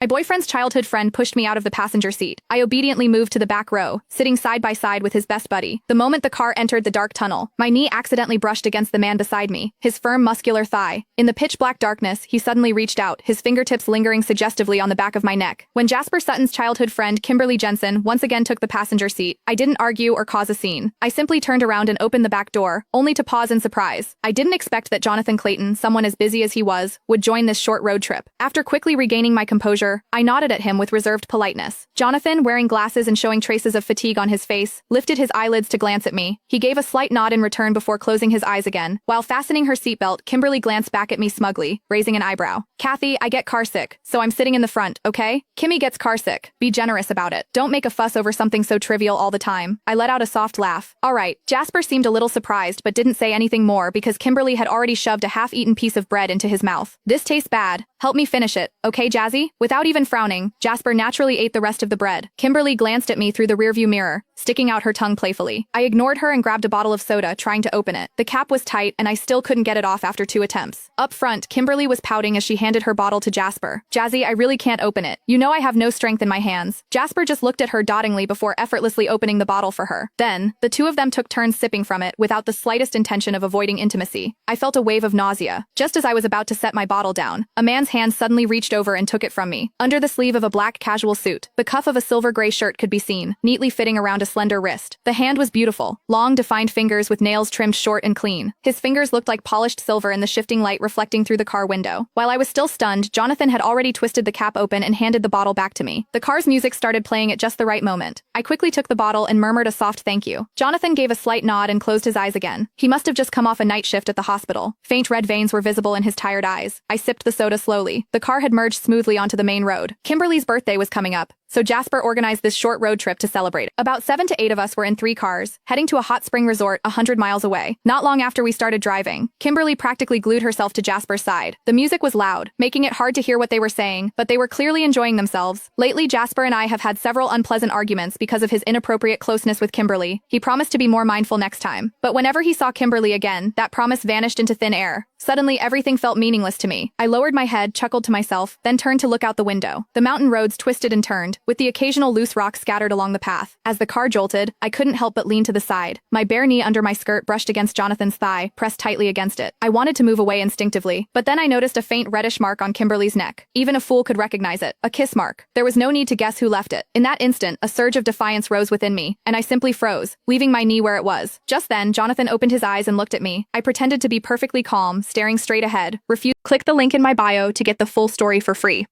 My boyfriend's childhood friend pushed me out of the passenger seat. I obediently moved to the back row, sitting side by side with his best buddy. The moment the car entered the dark tunnel, my knee accidentally brushed against the man beside me, his firm muscular thigh. In the pitch-black darkness, he suddenly reached out, his fingertips lingering suggestively on the back of my neck. When Jasper Sutton's childhood friend Kimberly Jensen once again took the passenger seat, I didn't argue or cause a scene. I simply turned around and opened the back door, only to pause in surprise. I didn't expect that Jonathan Clayton, someone as busy as he was, would join this short road trip. After quickly regaining my composure, I nodded at him with reserved politeness. Jonathan, wearing glasses and showing traces of fatigue on his face, lifted his eyelids to glance at me. He gave a slight nod in return before closing his eyes again. While fastening her seatbelt, Kimberly glanced back at me smugly, raising an eyebrow. Kathy, I get carsick, so I'm sitting in the front, okay? Kimmy gets carsick. Be generous about it. Don't make a fuss over something so trivial all the time. I let out a soft laugh. All right. Jasper seemed a little surprised but didn't say anything more because Kimberly had already shoved a half-eaten piece of bread into his mouth. This tastes bad. Help me finish it, okay, Jazzy? Without even frowning, Jasper naturally ate the rest of the bread. Kimberly glanced at me through the rearview mirror, sticking out her tongue playfully. I ignored her and grabbed a bottle of soda, trying to open it. The cap was tight, and I still couldn't get it off after 2 attempts. Up front, Kimberly was pouting as she handed her bottle to Jasper. Jazzy, I really can't open it. You know I have no strength in my hands. Jasper just looked at her dotingly before effortlessly opening the bottle for her. Then, the two of them took turns sipping from it without the slightest intention of avoiding intimacy. I felt a wave of nausea. Just as I was about to set my bottle down, a man's hand suddenly reached over and took it from me. Under the sleeve of a black casual suit, the cuff of a silver-gray shirt could be seen, neatly fitting around a slender wrist. The hand was beautiful, long, defined fingers with nails trimmed short and clean. His fingers looked like polished silver in the shifting light reflecting through the car window. While I was still stunned, Jonathan had already twisted the cap open and handed the bottle back to me. The car's music started playing at just the right moment. I quickly took the bottle and murmured a soft thank you. Jonathan gave a slight nod and closed his eyes again. He must have just come off a night shift at the hospital. Faint red veins were visible in his tired eyes. I sipped the soda slowly. The car had merged smoothly onto the main road. Kimberly's birthday was coming up, so Jasper organized this short road trip to celebrate it. About 7 to 8 of us were in 3 cars, heading to a hot spring resort 100 miles away. Not long after we started driving, Kimberly practically glued herself to Jasper's side. The music was loud, making it hard to hear what they were saying, but they were clearly enjoying themselves. Lately, Jasper and I have had several unpleasant arguments because of his inappropriate closeness with Kimberly. He promised to be more mindful next time. But whenever he saw Kimberly again, that promise vanished into thin air. Suddenly, everything felt meaningless to me. I lowered my head, chuckled to myself, then turned to look out the window. The mountain roads twisted and turned, with the occasional loose rock scattered along the path. As the car jolted, I couldn't help but lean to the side. My bare knee under my skirt brushed against Jonathan's thigh, pressed tightly against it. I wanted to move away instinctively, but then I noticed a faint reddish mark on Kimberly's neck. Even a fool could recognize it. A kiss mark. There was no need to guess who left it. In that instant, a surge of defiance rose within me, and I simply froze, leaving my knee where it was. Just then, Jonathan opened his eyes and looked at me. I pretended to be perfectly calm, staring straight ahead. Click the link in my bio to get the full story for free.